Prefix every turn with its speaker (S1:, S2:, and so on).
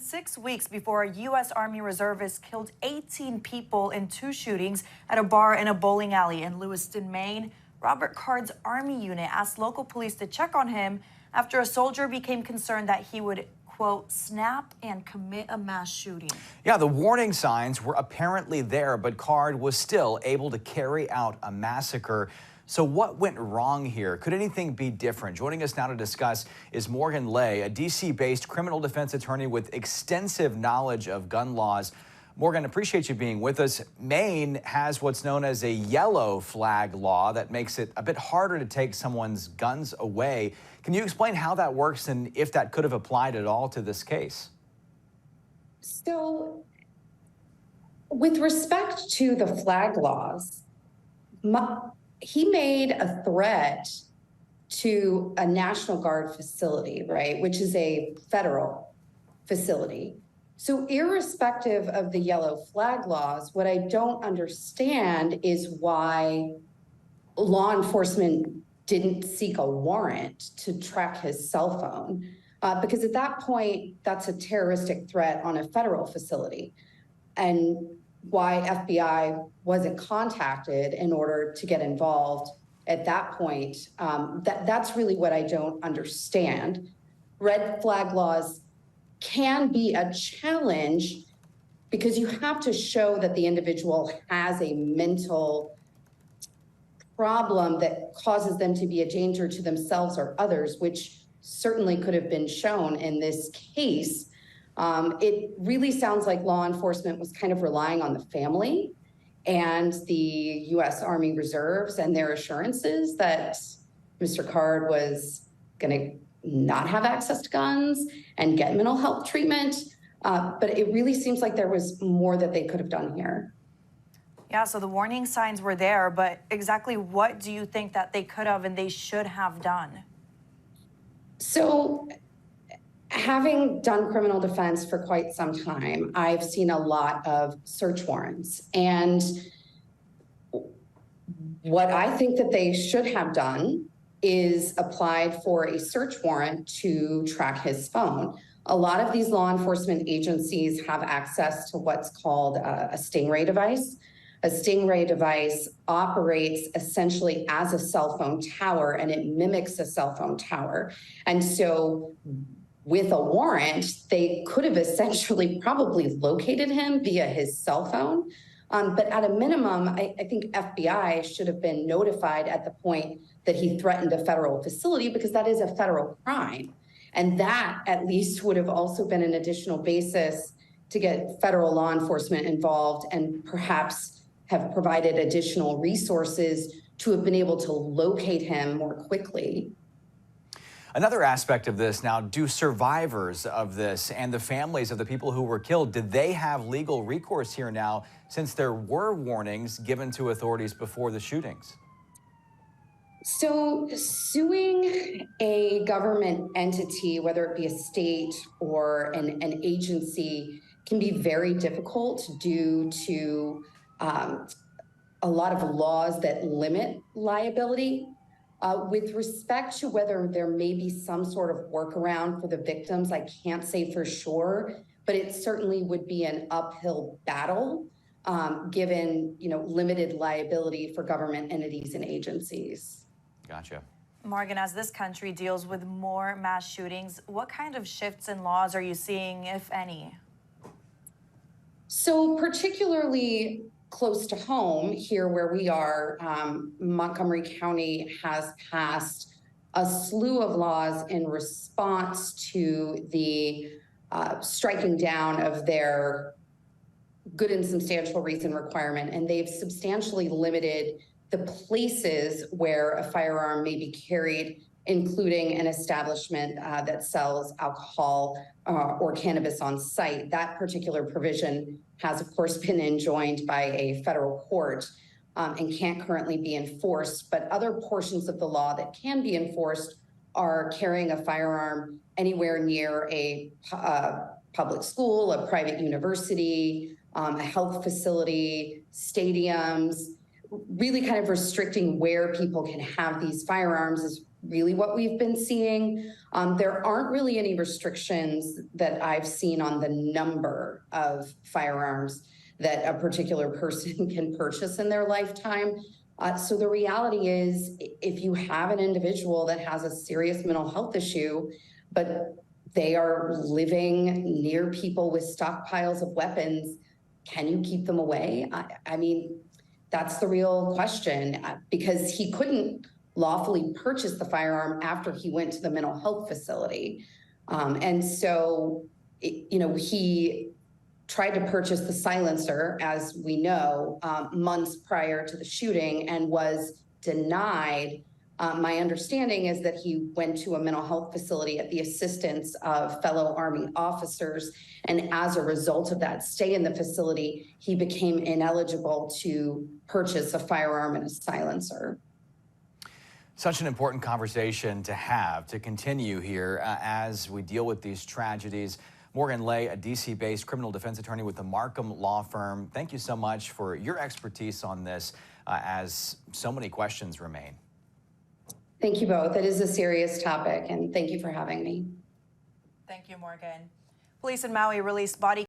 S1: 6 weeks before a U.S. Army reservist killed 18 people in 2 shootings at a bar in a bowling alley in Lewiston, Maine, Robert Card's Army unit asked local police to check on him after a soldier became concerned that he would, quote, snap and commit a mass shooting.
S2: Yeah, the warning signs were apparently there, but Card was still able to carry out a massacre. So what went wrong here? Could anything be different? Joining us now to discuss is Morgan Lay, a D.C.-based criminal defense attorney with extensive knowledge of gun laws. Morgan, appreciate you being with us. Maine has what's known as a yellow flag law that makes it a bit harder to take someone's guns away. Can you explain how that works and if that could have applied at all to this case?
S3: So, with respect to the flag laws, he made a threat to a National Guard facility, right, which is a federal facility. So irrespective of the yellow flag laws, what I don't understand is why law enforcement didn't seek a warrant to track his cell phone, because at that point, that's a terroristic threat on a federal facility. And why FBI wasn't contacted in order to get involved at that point, that's really what I don't understand. Red flag laws can be a challenge because you have to show that the individual has a mental problem that causes them to be a danger to themselves or others, which certainly could have been shown in this case. It really sounds like law enforcement was kind of relying on the family and the U.S. Army Reserves and their assurances that Mr. Card was going to not have access to guns and get mental health treatment. But it really seems like there was more that they could have done here.
S1: Yeah, so the warning signs were there, but exactly what do you think that they could have and they should have done?
S3: So, having done criminal defense for quite some time, I've seen a lot of search warrants. And what I think that they should have done is applied for a search warrant to track his phone. A lot of these law enforcement agencies have access to what's called a Stingray device. A Stingray device operates essentially as a cell phone tower, and it mimics a cell phone tower. And so with a warrant, they could have essentially probably located him via his cell phone. But at a minimum, I think FBI should have been notified at the point that he threatened a federal facility, because that is a federal crime. And that at least would have also been an additional basis to get federal law enforcement involved and perhaps have provided additional resources to have been able to locate him more quickly.
S2: Another aspect of this now, do survivors of this and the families of the people who were killed, did they have legal recourse here now, since there were warnings given to authorities before the shootings?
S3: So suing a government entity, whether it be a state or an agency, can be very difficult due to a lot of laws that limit liability. With respect to whether there may be some sort of workaround for the victims, I can't say for sure, but it certainly would be an uphill battle given, limited liability for government entities and agencies.
S2: Gotcha.
S1: Morgan, as this country deals with more mass shootings, what kind of shifts in laws are you seeing, if any?
S3: So particularly close to home here where we are, Montgomery County has passed a slew of laws in response to the striking down of their good and substantial reason requirement. And they've substantially limited the places where a firearm may be carried, including an establishment that sells alcohol or cannabis on site. That particular provision has, of course, been enjoined by a federal court and can't currently be enforced. But other portions of the law that can be enforced are carrying a firearm anywhere near a public school, a private university, a health facility, stadiums, really kind of restricting where people can have these firearms is really what we've been seeing. There aren't really any restrictions that I've seen on the number of firearms that a particular person can purchase in their lifetime. So the reality is, if you have an individual that has a serious mental health issue, but they are living near people with stockpiles of weapons, can you keep them away? I mean, that's the real question, because he couldn't lawfully purchase the firearm after he went to the mental health facility. And so, he tried to purchase the silencer, as we know, months prior to the shooting and was denied. My understanding is that he went to a mental health facility at the assistance of fellow Army officers. And as a result of that stay in the facility, he became ineligible to purchase a firearm and a silencer.
S2: Such an important conversation to have, to continue here as we deal with these tragedies. Morgan Lay, a DC-based criminal defense attorney with the Markham Law Firm, thank you so much for your expertise on this as so many questions remain.
S3: Thank you both. It is a serious topic, and thank you for having me.
S1: Thank you, Morgan. Police in Maui released body